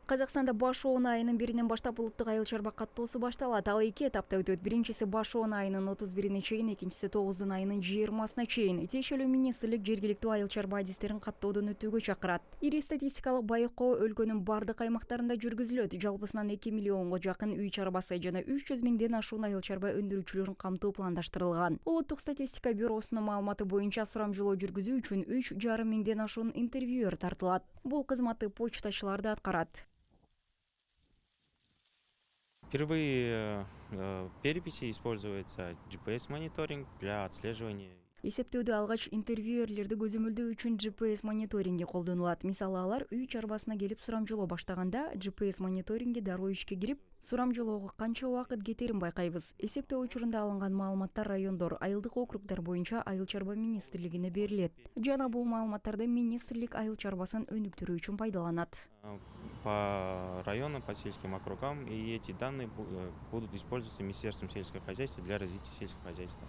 Казакстанда баш оон айынын 1-нен баштап улуттук айыл чарба каттоосу башталат. Ал 2 этапта өтөт. Биринчиси баш оон айынын 31-ине чейин, экинчиси 9 айынын 20-сына чейин. Тиешелүү министрлик жергиликтүү айыл чарба адистерин каттоодон өтүүгө чакырат. Ири статистикалык байкоо өлкөнүн бардык аймактарында жүргүзүлөт. Жалпысынан 2 миллионго жакын үй чарбасы жана 300 миңден ашуун айыл чарба өндүрүүчүлөрүн камтуу пландаштырылган. Улуттук статистика бюросунун маалыматы боюнча сурамжылоо жүргүзүү үчүн 3,5 миңден ашуун интервьюер тартылат. Бул кызматты почтачылар да аткарат. Впервые в переписи используется GPS-мониторинг для отслеживания. Эсептөөдө алгач интервьюерлерди көзөмөлдөө үчүн GPS мониторинги колдонулат. Мисалы алар үй чарбасына келип сурамжылоо баштаганда GPS мониторинги дароо ишке кирип, сурамжылоого канча убакыт кетерин байкайбыз. Эсептөө учурунда алынган маалыматтар райондор, айылдык округдар боюнча айыл чарба министрлигине берилет. Жана бул маалыматтарды министрлик айыл чарбасын өнүктүрүү үчүн пайдаланат. По районам, по сельским округам, и эти данные будут использоваться Министерством сельского хозяйства для развития сельского хозяйства.